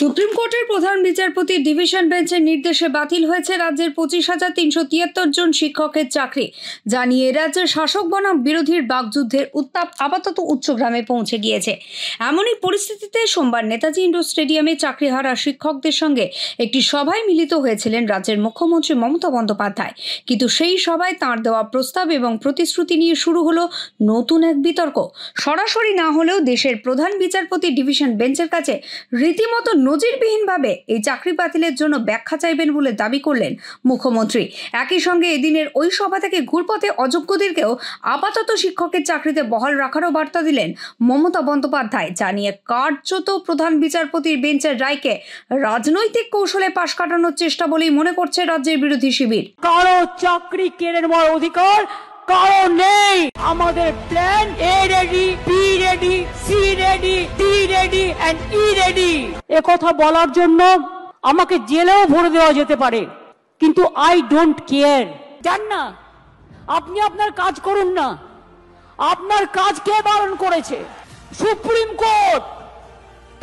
Supreme কোর্টের প্রধান বিচারপতি ডিভিশন বেঞ্চের নির্দেশে বাতিল হয়েছে রাজ্যের 25,373 জন শিক্ষকের চাকরি। জানিয়ে রাজ্যের শাসক বনাম বিরোধীর বাকযুদ্ধের উত্তাপ আপাতত উচ্চগ্রামে পৌঁছে গিয়েছে। এমনই পরিস্থিতিতে সোমবার নেতাজি ইন্ডোর স্টেডিয়ামে চাকরিহারা শিক্ষকদের সঙ্গে একটি সভায় মিলিত হয়েছিলেন রাজ্যের মুখ্যমন্ত্রী মমতা বন্দ্যোপাধ্যায়। কিন্তু সেই সভায় তাঁর দেওয়া প্রস্তাব এবং প্রতিশ্রুতি নিয়ে শুরু হলো নতুন এক বিতর্ক। সরাসরি না হলেও দেশের প্রধান বিচারপতি ডিভিশন বেঞ্চের কাছে রীতিমতো নজিরবিহীনভাবে এই চাকরি বাতিলের জন্য ব্যাখ্যা চাইবেন বলে দাবি করলেন মুখ্যমন্ত্রী। একই সঙ্গে এদিনের ওই সভা থেকে ঘুরপথে অযোগ্যদেরকেও আপাতত শিক্ষকের চাকরিতে বহাল রাখারও বার্তা দিলেন মমতা বন্দ্যোপাধ্যায়। জানিয়ে কার্যত প্রধান বিচারপতির বেঞ্চের রায়কে রাজনৈতিক কৌশলে পাশ কাটানোর চেষ্টা বলেই মনে করছে রাজ্যের বিরোধী শিবির। কারো চাকরি কেড়ে নেওয়ার অধিকার কারো নেই। আমাদের plan A ready, B ready, C ready, D ready and E ready. একথা বলার জন্য আমাকে জেলেও ভরে দেওয়া যেতে পারে, কিন্তু আই ডোন্ট কেয়ার। জান না, আপনি আপনার কাজ করুন না। আপনার কাজ কে বারণ করেছে? Supreme court.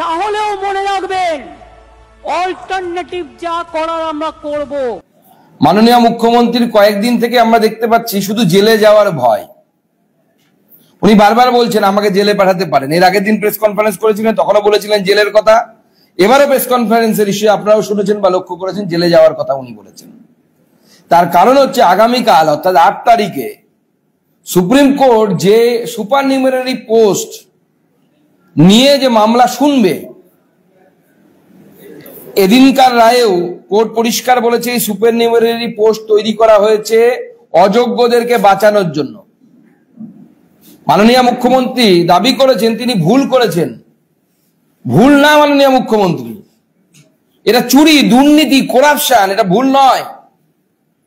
তাহলেও মনে রাখবেন, অল্টারনেটিভ যা করার আমরা করব। মাননীয় মুখ্যমন্ত্রীর কয়েকদিন থেকে আমরা দেখতে পাচ্ছি শুধু জেলে যাওয়ার ভয়। উনি বারবার বলছেন আমাকে জেলে পাঠাতে পারেন। এর আগের দিন প্রেস কনফারেন্স করেছিলেন, তখনও বলেছিলেন জেলের কথা। এবারও প্রেস কনফারেন্সের ইস্যু আপনারাও শুনেছেন বা লক্ষ্য করেছেন, জেলে যাওয়ার কথা উনি বলেছেন। তার কারণ হচ্ছে আগামীকাল অর্থাৎ 8 তারিখে সুপ্রিম কোর্ট যে সুপার নিউমেরারি পোস্ট নিয়ে যে মামলা শুনবে, এদিনকার রায়েও কোর্ট পরিষ্কার বলেছে এই সুপার নিউমেরারি পোস্ট তৈরি করা হয়েছে অযোগ্যদেরকে বাঁচানোর জন্য। মাননীয় মুখ্যমন্ত্রী দাবি করেছেন তিনি ভুল করেছেন। ভুল না মাননীয় মুখ্যমন্ত্রী, এটা চুরি, দুর্নীতি, করাপশন, এটা ভুল নয়,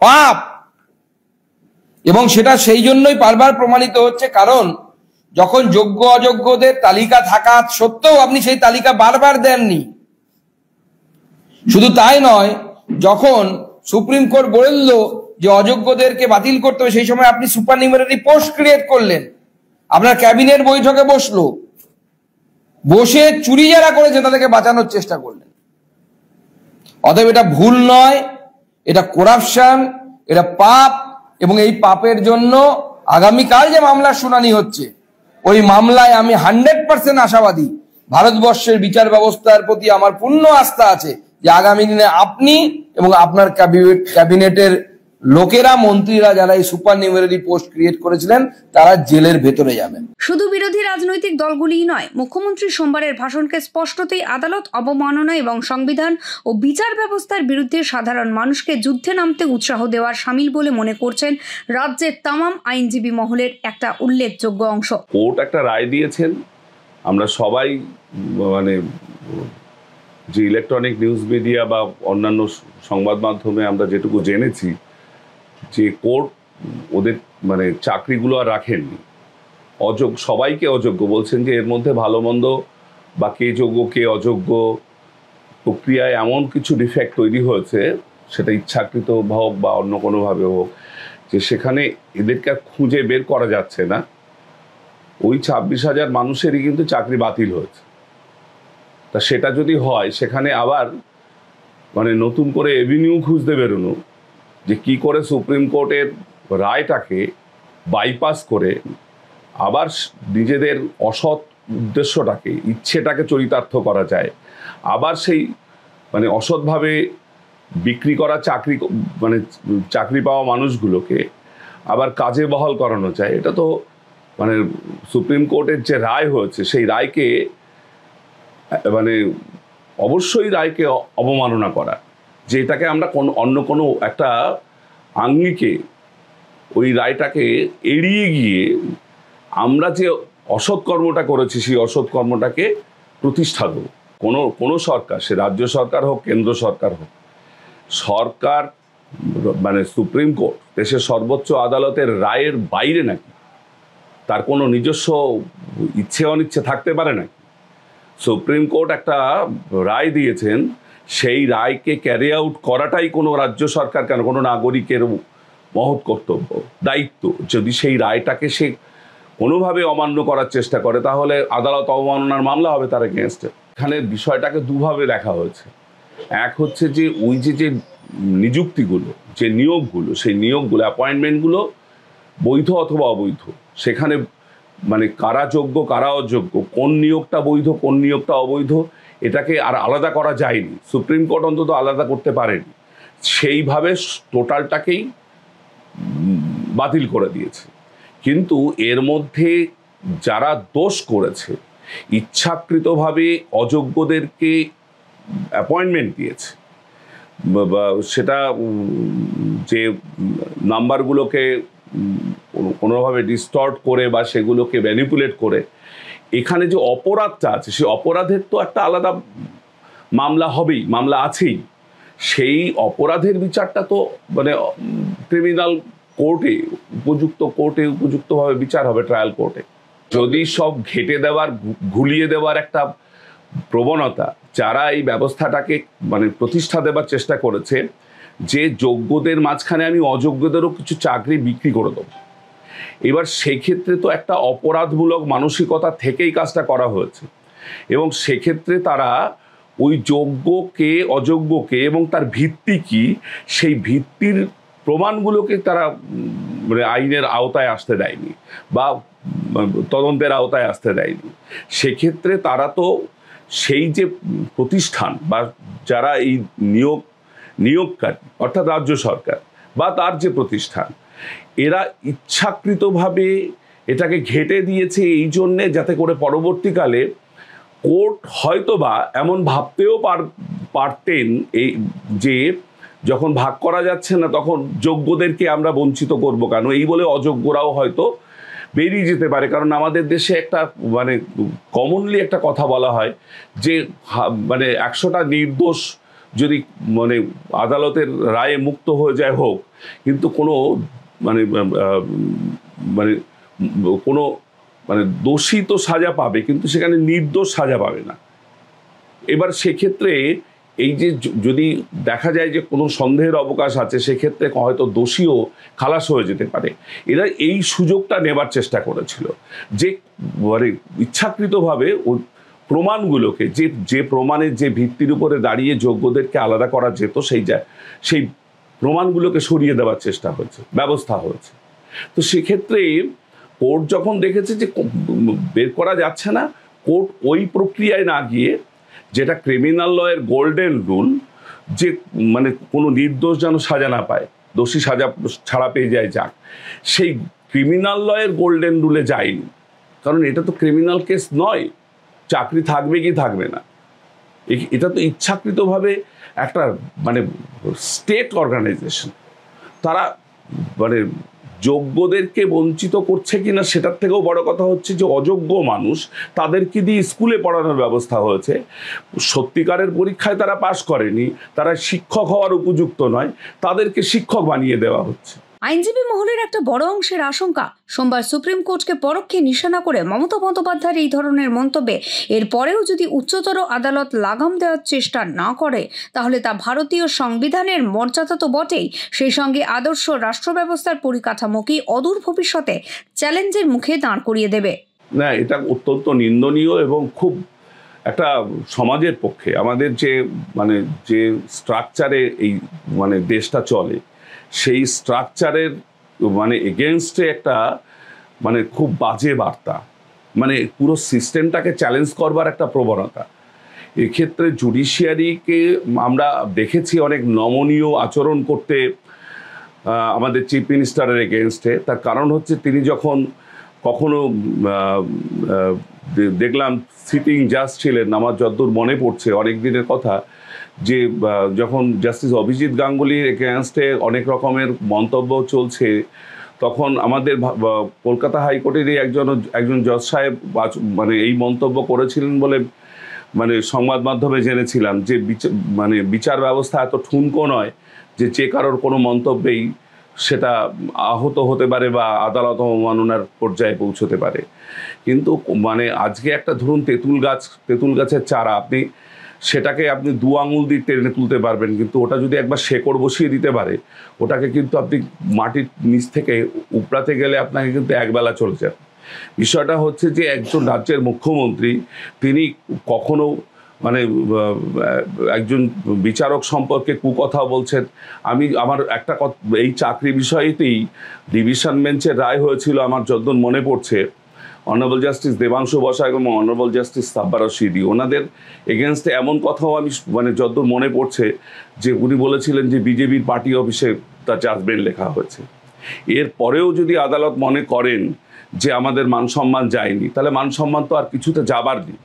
পাপ। এবং সেটা সেই জন্যই বারবার প্রমাণিত হচ্ছে, কারণ যখন যোগ্য অযোগ্যদের তালিকা থাকা সত্ত্বেও আপনি সেই তালিকা বারবার দেননি। শুধু তাই নয়, যখন সুপ্রিম কোর্ট বলল যে অযোগ্যদেরকে বাতিল করতে হবে, সেই সময় আপনি সুপার নিউমেরারি পোস্ট ক্রিয়েট করলেন। আপনার ক্যাবিনেট বৈঠকে বসে চুরি যারা করেছে তাদেরকে বাঁচানোর চেষ্টা করলেন। অতএব এটা ভুল নয়, এটা করাপশন, এটা পাপ। এবং এই পাপের জন্য আগামীকাল যে মামলার শুনানি হচ্ছে, ওই মামলায় আমি 100% আশাবাদী। ভারতবর্ষের বিচার ব্যবস্থার প্রতি আমার পূর্ণ আস্থা আছে যে আগামী দিনে আপনি এবং আপনার ক্যাবিনেটের লোকেরা, মন্ত্রীরা যারা এই সুপার নিউমেরারি পোস্ট ক্রিয়েট করেছিলেন, তারা জেলের ভেতরে যাবেন। শুধু বিরোধী রাজনৈতিক দলগুলিই নয়, মুখ্যমন্ত্রী সোমবারের ভাষণকে স্পষ্টতই আদালত অবমাননা এবং সংবিধান ও বিচার ব্যবস্থার বিরুদ্ধে সাধারণ মানুষকে যুদ্ধে নামতে উৎসাহ দেওয়ার শামিল বলে মনে করছেন রাজ্যের তামাম আইনজীবী মহলের একটা উল্লেখযোগ্য অংশ। কোর্ট একটা রায় দিয়েছেন, আমরা সবাই যে ইলেকট্রনিক নিউজ মিডিয়া বা অন্যান্য সংবাদ মাধ্যমে আমরা যেটুকু জেনেছি যে কোর্ট ওদের চাকরিগুলো আর রাখেননি। সবাইকে অযোগ্য বলছেন, যে এর মধ্যে ভালো মন্দ বা কে যোগ্য কে অযোগ্য প্রক্রিয়ায় এমন কিছু ডিফেক্ট তৈরি হয়েছে, সেটা ইচ্ছাকৃত হোক বা অন্য কোনোভাবে হোক, যে সেখানে এদেরকে খুঁজে বের করা যাচ্ছে না। ওই 26,000 মানুষেরই কিন্তু চাকরি বাতিল হয়েছে। তা সেটা যদি হয়, সেখানে আবার নতুন করে এভিনিউ খুঁজতে বেরোনো, যে কি করে সুপ্রিম কোর্টের রায়টাকে বাইপাস করে আবার নিজেদের অসৎ উদ্দেশ্যটাকে, ইচ্ছেটাকে চরিতার্থ করা যায়, আবার সেই অসৎভাবে বিক্রি করা চাকরি পাওয়া মানুষগুলোকে আবার কাজে বহাল করানো যায়। এটা তো সুপ্রিম কোর্টের যে রায় হয়েছে, সেই রায়কে অবশ্যই রায়কে অবমাননা করা, যে এটাকে আমরা অন্য কোনো একটা আঙ্গিকে ওই রায়টাকে এড়িয়ে গিয়ে আমরা যে অসৎ কর্মটা করেছি, সেই অসৎ কর্মটাকে প্রতিষ্ঠা দেব। কোনো সরকার, সে রাজ্য সরকার হোক, কেন্দ্র সরকার হোক, সরকার সুপ্রিম কোর্ট দেশের সর্বোচ্চ আদালতের রায়ের বাইরে নাকি তার কোনো নিজস্ব ইচ্ছে অনিচ্ছে থাকতে পারে নাকি? সুপ্রিম কোর্ট একটা রায় দিয়েছেন, সেই রায়কে ক্যারি আউট করাটাই কোনো রাজ্য সরকার কেন, কোনো নাগরিকের মহৎ কর্তব্য, দায়িত্ব। যদি সেই রায়টাকে সে কোনোভাবে অমান্য করার চেষ্টা করে, তাহলে আদালত অবমাননার মামলা হবে তার এগেইনস্টে। এখানে বিষয়টাকে দুভাবে দেখা হয়েছে। এক হচ্ছে যে ওই যে নিযুক্তিগুলো, যে নিয়োগগুলো, সেই নিয়োগগুলো, অ্যাপয়েন্টমেন্টগুলো বৈধ অথবা অবৈধ, সেখানে মানে কারা যোগ্য কারা অযোগ্য, কোন নিয়োগটা বৈধ কোন নিয়োগটা অবৈধ, এটাকে আর আলাদা করা যায়নি। সুপ্রিম কোর্ট অন্তত আলাদা করতে পারেনি, সেইভাবে টোটালটাকেই বাতিল করে দিয়েছে। কিন্তু এর মধ্যে যারা দোষ করেছে, ইচ্ছাকৃতভাবে অযোগ্যদেরকে অ্যাপয়েন্টমেন্ট দিয়েছে, সেটা যে নাম্বারগুলোকে কোনোভাবে ডিস্টর্ট করে বা সেগুলোকে ম্যানিপুলেট করে, এখানে যে অপরাধটা আছে সেই অপরাধের তো একটা আলাদা মামলা হবেই, মামলা আছেই। সেই অপরাধের বিচারটা তো মানে ক্রিমিনাল কোর্টে, উপযুক্তভাবে বিচার হবে, ট্রায়াল কোর্টে। যদি সব ঘেঁটে দেওয়ার, ঘুলিয়ে দেওয়ার একটা প্রবণতা, যারা এই ব্যবস্থাটাকে মানে প্রতিষ্ঠা দেবার চেষ্টা করেছে, যে যোগ্যদের মাঝখানে আমি অযোগ্যদেরও কিছু চাকরি বিক্রি করে দেবো, এবার সেক্ষেত্রে তো একটা অপরাধমূলক মানসিকতা থেকেই কাজটা করা হয়েছে। এবং সেক্ষেত্রে তারা ওই যোগ্যকে অযোগ্যকে এবং তার ভিত্তি কি, সেই ভিত্তির প্রমাণগুলোকে তারা মানে আইনের আওতায় আসতে দেয়নি বা তদন্তের আওতায় আসতে দেয়নি। সেক্ষেত্রে তারা তো সেই যে প্রতিষ্ঠান বা যারা এই নিয়োগকারী অর্থাৎ রাজ্য সরকার বা তার যে প্রতিষ্ঠান, এরা ইচ্ছাকৃতভাবে এটাকে ঘেঁটে দিয়েছে এই জন্যে যাতে করে পরবর্তীকালে কোর্ট হয়তোবা এমন ভাবতেও পারতেন এই যে যখন ভাগ করা যাচ্ছে না তখন যোগ্যদেরকে আমরা বঞ্চিত করব কেন, এই বলে অযোগ্যরাও হয়তো বেরিয়ে যেতে পারে। কারণ আমাদের দেশে একটা মানে কমনলি একটা কথা বলা হয় যে মানে 100টা নির্দোষ যদি মানে আদালতের রায়ে মুক্ত হয়ে যায় হোক, কিন্তু কোনো মানে মানে কোনো মানে দোষী তো সাজা পাবে, কিন্তু সেখানে নির্দোষ সাজা পাবে না। এবার সেক্ষেত্রে এই যে যদি দেখা যায় যে কোনো সন্দেহের অবকাশ আছে, সেক্ষেত্রে হয়তো দোষীও খালাস হয়ে যেতে পারে। এরা এই সুযোগটা নেবার চেষ্টা করেছিল, যে মানে ইচ্ছাকৃতভাবে ওই প্রমাণগুলোকে, যে প্রমাণের যে ভিত্তির উপরে দাঁড়িয়ে যোগ্যদেরকে আলাদা করা যেত, সেই প্রমাণগুলোকে সরিয়ে দেওয়ার চেষ্টা হয়েছে, ব্যবস্থা হয়েছে। তো সেক্ষেত্রে কোর্ট যখন দেখেছে যে বের করা যাচ্ছে না, কোর্ট ওই প্রক্রিয়ায় না গিয়ে, যেটা ক্রিমিনাল লয়ের গোল্ডেন রুল, যে মানে কোনো নির্দোষ যেন সাজা না পায়, দোষী সাজা ছাড়া পেয়ে যায় যাক, সেই ক্রিমিনাল লয়ের গোল্ডেন রুলে যায়নি। কারণ এটা তো ক্রিমিনাল কেস নয়, চাকরি থাকবে কি থাকবে না, এটা তো ইচ্ছাকৃতভাবে একটা মানে স্টেট অর্গানাইজেশন, তারা মানে যোগ্যদেরকে বঞ্চিত করছে কিনা সেটার থেকেও বড় কথা হচ্ছে যে অযোগ্য মানুষ, তাদেরকে দিয়ে স্কুলে পড়ানোর ব্যবস্থা হয়েছে, সত্যিকারের পরীক্ষায় তারা পাশ করেনি, তারা শিক্ষক হওয়ার উপযুক্ত নয়, তাদেরকে শিক্ষক বানিয়ে দেওয়া হচ্ছে। আইনজীবী মহলের একটা বড় অংশের আশঙ্কা, সোমবার সুপ্রিম কোর্টকে পরোক্ষে নিশানা করে মমতা বন্দ্যোপাধ্যায়ের এই ধরনের মন্তব্যে এরপরেও যদি উচ্চতর আদালত লাগাম দেওয়ার চেষ্টা না করে, তাহলে তা ভারতীয় সংবিধানের মর্যাদা তো বটেই, সেই সঙ্গে আদর্শ রাষ্ট্র ব্যবস্থার পরিকাঠামোকে অদূর ভবিষ্যতে চ্যালেঞ্জের মুখে দাঁড় করিয়ে দেবে। না, এটা অত্যন্ত নিন্দনীয় এবং খুব একটা সমাজের পক্ষে, আমাদের যে স্ট্রাকচারে এই মানে দেশটা চলে, সেই স্ট্রাকচারের মানে এগেনস্টে একটা মানে খুব বাজে বার্তা, মানে পুরো সিস্টেমটাকে চ্যালেঞ্জ করবার একটা প্রবণতা। এক্ষেত্রে জুডিশিয়ারিকে আমরা দেখেছি অনেক নমনীয় আচরণ করতে আমাদের চিফ মিনিস্টারের এগেনস্টে। তার কারণ হচ্ছে তিনি যখন কখনো দেখলাম সিটিং জাজ ছিলেন, আমার যতদূর মনে পড়ছে অনেক দিনের কথা, যে যখন জাস্টিস অভিজিৎ গাঙ্গুলির এগেনস্টে অনেক রকমের মন্তব্য চলছে, তখন আমাদের কলকাতা হাইকোর্টেরই একজন জজ সাহেব মানে এই মন্তব্য করেছিলেন বলে মানে সংবাদ মাধ্যমে জেনেছিলাম যে বিচার ব্যবস্থা এত ঠুনকো নয় যে কারোর কোনো মন্তব্যেই সেটা আহত হতে পারে বা আদালত অবমাননার পর্যায়ে পৌঁছতে পারে। কিন্তু মানে আজকে একটা ধরুন তেঁতুল গাছের চারা, সেটাকে আপনি 2 আঙুল দিয়ে টেনে তুলতে পারবেন, কিন্তু ওটা যদি একবার শেকড় বসিয়ে দিতে পারে, ওটাকে কিন্তু আপনি মাটির নিচ থেকে উপড়াতে গেলে আপনাকে কিন্তু একবেলা চলে যাবে। বিষয়টা হচ্ছে যে একজন রাজ্যের মুখ্যমন্ত্রী তিনি কখনো মানে একজন বিচারক সম্পর্কে কুকথা বলছেন। আমার একটা এই চাকরি বিষয়েতেই ডিভিশন বেঞ্চের রায় হয়েছিল আমার যতদূর মনে পড়ছে, অনারেবল জাস্টিস দেবাংশু বসাক এবং অনারেবল জাস্টিস সাব্বার রশিদি, ওনাদের এগেনস্টে এমন কথাও আমি মানে যতদূর মনে পড়ছে যে উনি বলেছিলেন যে বিজেপির পার্টি অফিসে তার জাজমেন্ট লেখা হয়েছে। এর পরেও যদি আদালত মনে করেন যে আমাদের মান সম্মান যায়নি, তাহলে মান সম্মান তো আর কিছুতে যাবার নেই।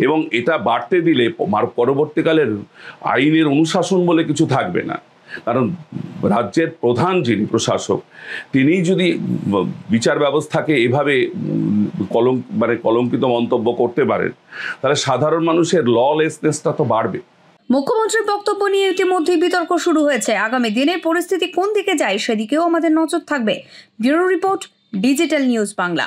এবং এটা বাড়তে দিলে পরবর্তীকালের আইনের অনুশাসন বলে কিছু থাকবে না। কারণ রাজ্যের প্রধান যিনি প্রশাসক, তিনি যদি বিচার ব্যবস্থাকে এভাবে কলঙ্কিত মন্তব্য করতে পারেন, তাহলে সাধারণ মানুষের ললেসনেসটা তো বাড়বে। মুখ্যমন্ত্রীর বক্তব্য নিয়ে ইতিমধ্যেই বিতর্ক শুরু হয়েছে। আগামী দিনের পরিস্থিতি কোন দিকে যায় সেদিকেও আমাদের নজর থাকবে। Bureau report, digital news Bangla.